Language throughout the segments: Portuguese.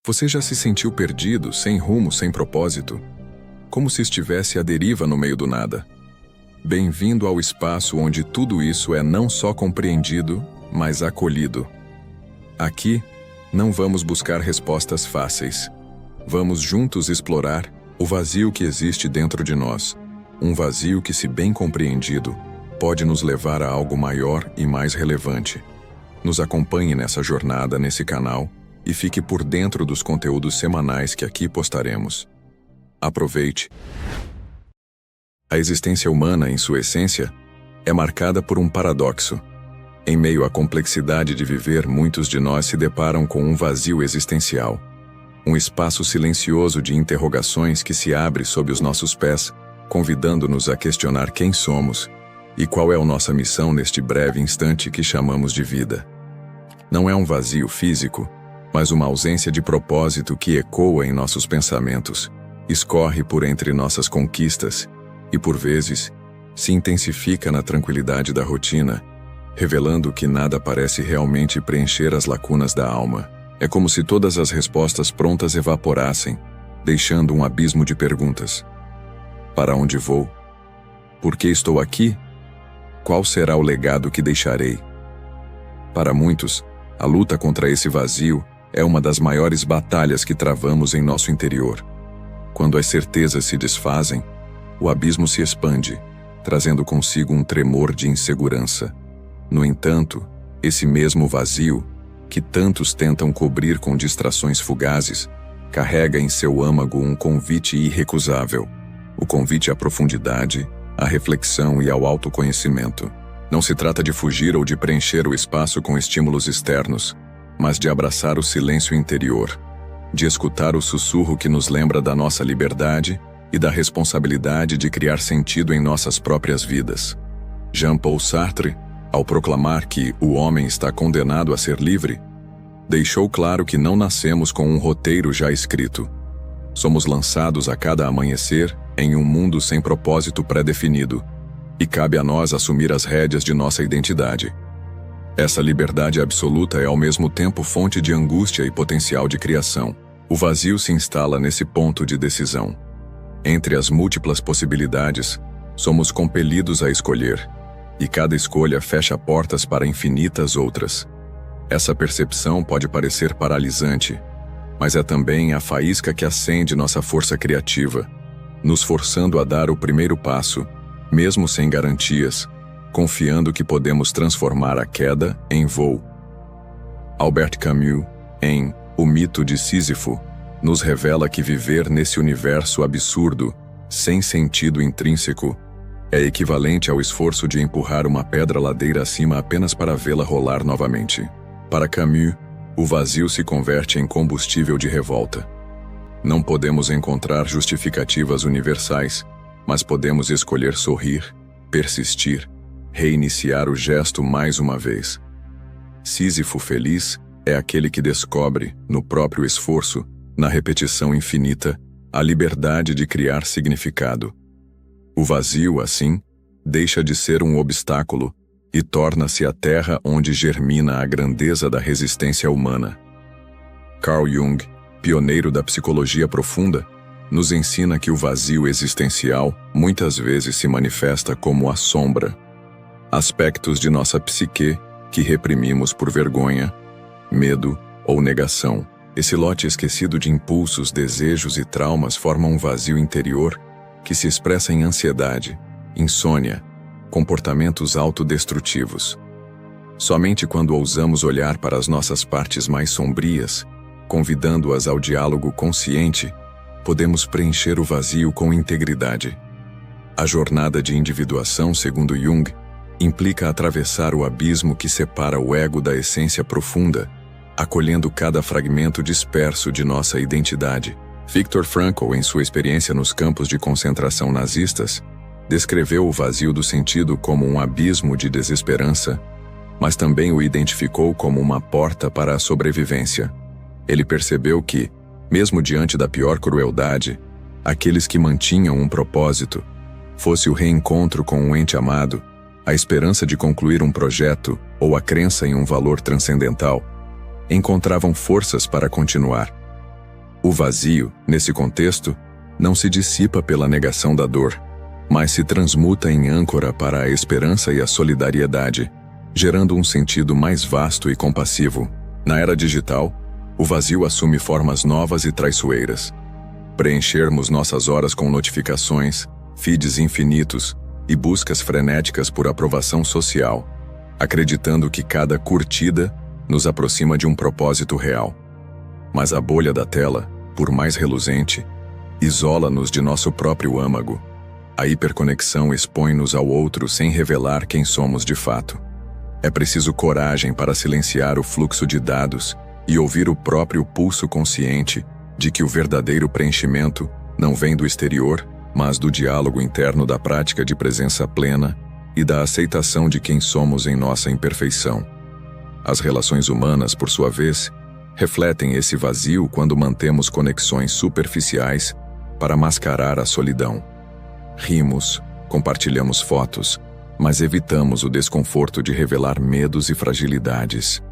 Você já se sentiu perdido, sem rumo, sem propósito? Como se estivesse à deriva no meio do nada? Bem-vindo ao espaço onde tudo isso é não só compreendido, mas acolhido. Aqui, não vamos buscar respostas fáceis. Vamos juntos explorar o vazio que existe dentro de nós. Um vazio que, se bem compreendido, pode nos levar a algo maior e mais relevante. Nos acompanhe nessa jornada nesse canal e fique por dentro dos conteúdos semanais que aqui postaremos. Aproveite! A existência humana, em sua essência, é marcada por um paradoxo. Em meio à complexidade de viver, muitos de nós se deparam com um vazio existencial. Um espaço silencioso de interrogações que se abre sob os nossos pés, convidando-nos a questionar quem somos e qual é a nossa missão neste breve instante que chamamos de vida. Não é um vazio físico, mas uma ausência de propósito que ecoa em nossos pensamentos, escorre por entre nossas conquistas e, por vezes, se intensifica na tranquilidade da rotina, revelando que nada parece realmente preencher as lacunas da alma. É como se todas as respostas prontas evaporassem, deixando um abismo de perguntas. Para onde vou? Por que estou aqui? Qual será o legado que deixarei? Para muitos, a luta contra esse vazio é uma das maiores batalhas que travamos em nosso interior. Quando as certezas se desfazem, o abismo se expande, trazendo consigo um tremor de insegurança. No entanto, esse mesmo vazio, que tantos tentam cobrir com distrações fugazes, carrega em seu âmago um convite irrecusável. O convite à profundidade, à reflexão e ao autoconhecimento. Não se trata de fugir ou de preencher o espaço com estímulos externos, mas de abraçar o silêncio interior, de escutar o sussurro que nos lembra da nossa liberdade e da responsabilidade de criar sentido em nossas próprias vidas. Jean-Paul Sartre, ao proclamar que o homem está condenado a ser livre, deixou claro que não nascemos com um roteiro já escrito. Somos lançados a cada amanhecer em um mundo sem propósito pré-definido, e cabe a nós assumir as rédeas de nossa identidade. Essa liberdade absoluta é ao mesmo tempo fonte de angústia e potencial de criação. O vazio se instala nesse ponto de decisão. Entre as múltiplas possibilidades, somos compelidos a escolher, e cada escolha fecha portas para infinitas outras. Essa percepção pode parecer paralisante, mas é também a faísca que acende nossa força criativa, nos forçando a dar o primeiro passo, mesmo sem garantias, confiando que podemos transformar a queda em voo. Albert Camus, em O Mito de Sísifo, nos revela que viver nesse universo absurdo, sem sentido intrínseco, é equivalente ao esforço de empurrar uma pedra ladeira acima apenas para vê-la rolar novamente. Para Camus, o vazio se converte em combustível de revolta. Não podemos encontrar justificativas universais, mas podemos escolher sorrir, persistir, reiniciar o gesto mais uma vez. Sísifo feliz é aquele que descobre, no próprio esforço, na repetição infinita, a liberdade de criar significado. O vazio, assim, deixa de ser um obstáculo e torna-se a terra onde germina a grandeza da resistência humana. Carl Jung, pioneiro da psicologia profunda, nos ensina que o vazio existencial muitas vezes se manifesta como a sombra, aspectos de nossa psique que reprimimos por vergonha, medo ou negação. Esse lote esquecido de impulsos, desejos e traumas forma um vazio interior que se expressa em ansiedade, insônia, comportamentos autodestrutivos. Somente quando ousamos olhar para as nossas partes mais sombrias, convidando-as ao diálogo consciente, podemos preencher o vazio com integridade. A jornada de individuação, segundo Jung, implica atravessar o abismo que separa o ego da essência profunda, acolhendo cada fragmento disperso de nossa identidade. Viktor Frankl, em sua experiência nos campos de concentração nazistas, descreveu o vazio do sentido como um abismo de desesperança, mas também o identificou como uma porta para a sobrevivência. Ele percebeu que, mesmo diante da pior crueldade, aqueles que mantinham um propósito, fosse o reencontro com um ente amado, a esperança de concluir um projeto ou a crença em um valor transcendental, encontravam forças para continuar. O vazio, nesse contexto, não se dissipa pela negação da dor, mas se transmuta em âncora para a esperança e a solidariedade, gerando um sentido mais vasto e compassivo. Na era digital, o vazio assume formas novas e traiçoeiras. Preenchermos nossas horas com notificações, feeds infinitos e buscas frenéticas por aprovação social, acreditando que cada curtida nos aproxima de um propósito real. Mas a bolha da tela, por mais reluzente, isola-nos de nosso próprio âmago. A hiperconexão expõe-nos ao outro sem revelar quem somos de fato. É preciso coragem para silenciar o fluxo de dados e ouvir o próprio pulso consciente de que o verdadeiro preenchimento não vem do exterior, mas do diálogo interno da prática de presença plena e da aceitação de quem somos em nossa imperfeição. As relações humanas, por sua vez, refletem esse vazio quando mantemos conexões superficiais para mascarar a solidão. Rimos, compartilhamos fotos, mas evitamos o desconforto de revelar medos e fragilidades.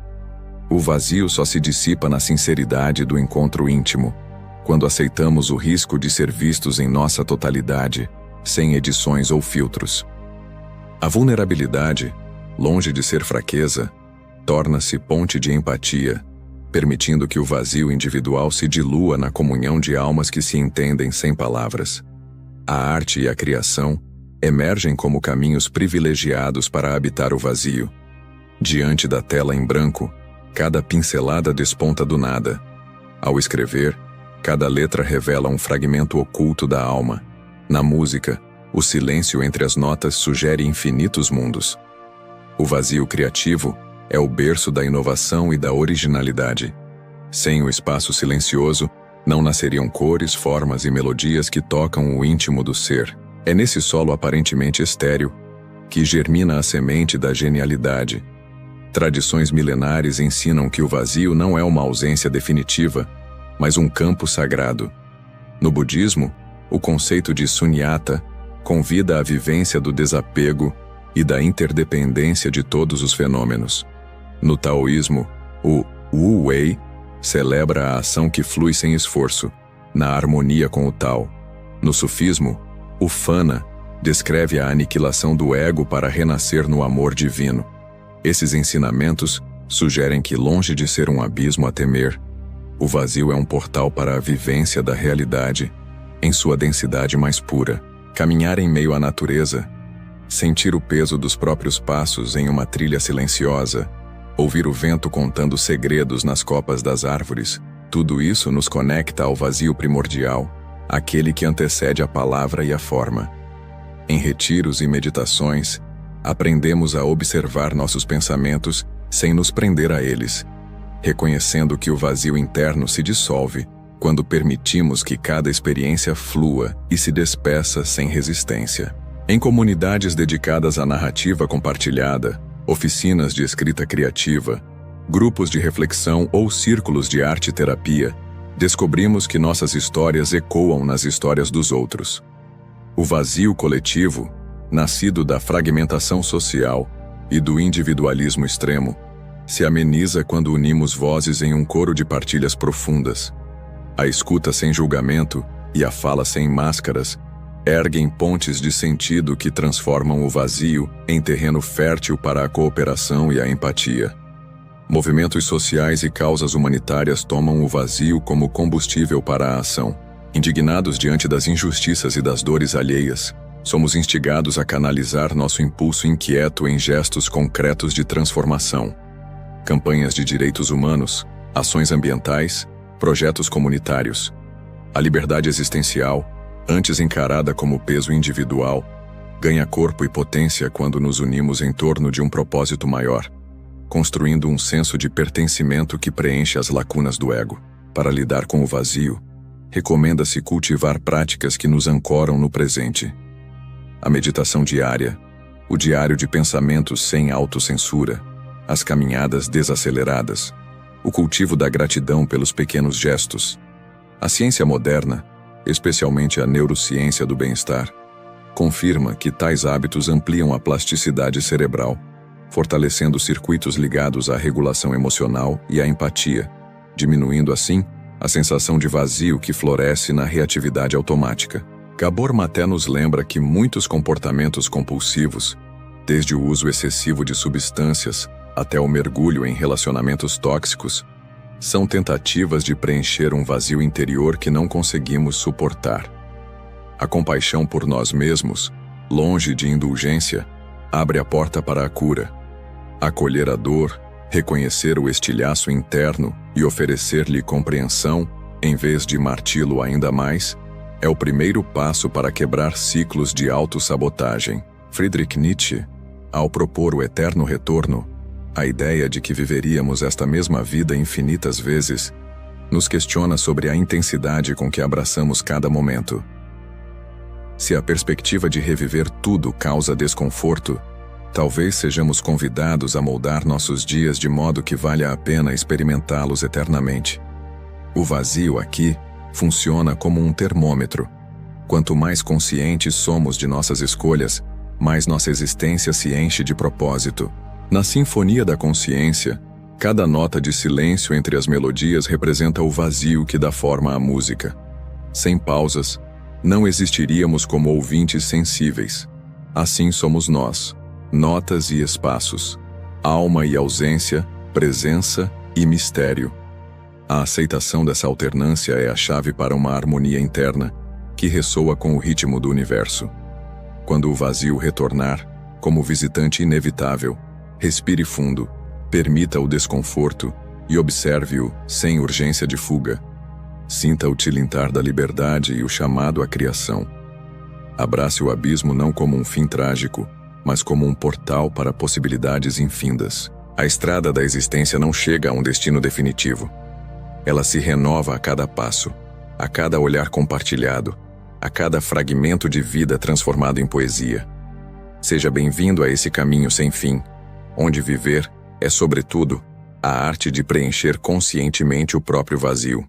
O vazio só se dissipa na sinceridade do encontro íntimo, quando aceitamos o risco de ser vistos em nossa totalidade, sem edições ou filtros. A vulnerabilidade, longe de ser fraqueza, torna-se ponte de empatia, permitindo que o vazio individual se dilua na comunhão de almas que se entendem sem palavras. A arte e a criação emergem como caminhos privilegiados para habitar o vazio. Diante da tela em branco, cada pincelada desponta do nada. Ao escrever, cada letra revela um fragmento oculto da alma. Na música, o silêncio entre as notas sugere infinitos mundos. O vazio criativo é o berço da inovação e da originalidade. Sem o espaço silencioso, não nasceriam cores, formas e melodias que tocam o íntimo do ser. É nesse solo aparentemente estéril que germina a semente da genialidade. Tradições milenares ensinam que o vazio não é uma ausência definitiva, mas um campo sagrado. No budismo, o conceito de sunyata convida à vivência do desapego e da interdependência de todos os fenômenos. No taoísmo, o Wu Wei celebra a ação que flui sem esforço, na harmonia com o Tao. No sufismo, o Fana descreve a aniquilação do ego para renascer no amor divino. Esses ensinamentos sugerem que, longe de ser um abismo a temer, o vazio é um portal para a vivência da realidade, em sua densidade mais pura. Caminhar em meio à natureza, sentir o peso dos próprios passos em uma trilha silenciosa, ouvir o vento contando segredos nas copas das árvores, tudo isso nos conecta ao vazio primordial, aquele que antecede a palavra e a forma. Em retiros e meditações, aprendemos a observar nossos pensamentos sem nos prender a eles, reconhecendo que o vazio interno se dissolve quando permitimos que cada experiência flua e se despeça sem resistência. Em comunidades dedicadas à narrativa compartilhada, oficinas de escrita criativa, grupos de reflexão ou círculos de arte-terapia, descobrimos que nossas histórias ecoam nas histórias dos outros. O vazio coletivo, nascido da fragmentação social e do individualismo extremo, se ameniza quando unimos vozes em um coro de partilhas profundas. A escuta sem julgamento e a fala sem máscaras erguem pontes de sentido que transformam o vazio em terreno fértil para a cooperação e a empatia. Movimentos sociais e causas humanitárias tomam o vazio como combustível para a ação. Indignados diante das injustiças e das dores alheias, somos instigados a canalizar nosso impulso inquieto em gestos concretos de transformação. Campanhas de direitos humanos, ações ambientais, projetos comunitários. A liberdade existencial, antes encarada como peso individual, ganha corpo e potência quando nos unimos em torno de um propósito maior, construindo um senso de pertencimento que preenche as lacunas do ego. Para lidar com o vazio, recomenda-se cultivar práticas que nos ancoram no presente. A meditação diária, o diário de pensamentos sem autocensura, as caminhadas desaceleradas, o cultivo da gratidão pelos pequenos gestos. A ciência moderna, especialmente a neurociência do bem-estar, confirma que tais hábitos ampliam a plasticidade cerebral, fortalecendo circuitos ligados à regulação emocional e à empatia, diminuindo assim a sensação de vazio que floresce na reatividade automática. Gabor Maté nos lembra que muitos comportamentos compulsivos, desde o uso excessivo de substâncias até o mergulho em relacionamentos tóxicos, são tentativas de preencher um vazio interior que não conseguimos suportar. A compaixão por nós mesmos, longe de indulgência, abre a porta para a cura. Acolher a dor, reconhecer o estilhaço interno e oferecer-lhe compreensão, em vez de martí-lo ainda mais, é o primeiro passo para quebrar ciclos de autossabotagem. Friedrich Nietzsche, ao propor o eterno retorno, a ideia de que viveríamos esta mesma vida infinitas vezes, nos questiona sobre a intensidade com que abraçamos cada momento. Se a perspectiva de reviver tudo causa desconforto, talvez sejamos convidados a moldar nossos dias de modo que valha a pena experimentá-los eternamente. O vazio aqui funciona como um termômetro. Quanto mais conscientes somos de nossas escolhas, mais nossa existência se enche de propósito. Na sinfonia da consciência, cada nota de silêncio entre as melodias representa o vazio que dá forma à música. Sem pausas, não existiríamos como ouvintes sensíveis. Assim somos nós, notas e espaços, alma e ausência, presença e mistério. A aceitação dessa alternância é a chave para uma harmonia interna que ressoa com o ritmo do universo. Quando o vazio retornar, como visitante inevitável, respire fundo, permita o desconforto e observe-o sem urgência de fuga. Sinta o tilintar da liberdade e o chamado à criação. Abrace o abismo não como um fim trágico, mas como um portal para possibilidades infindas. A estrada da existência não chega a um destino definitivo. Ela se renova a cada passo, a cada olhar compartilhado, a cada fragmento de vida transformado em poesia. Seja bem-vindo a esse caminho sem fim, onde viver é, sobretudo, a arte de preencher conscientemente o próprio vazio.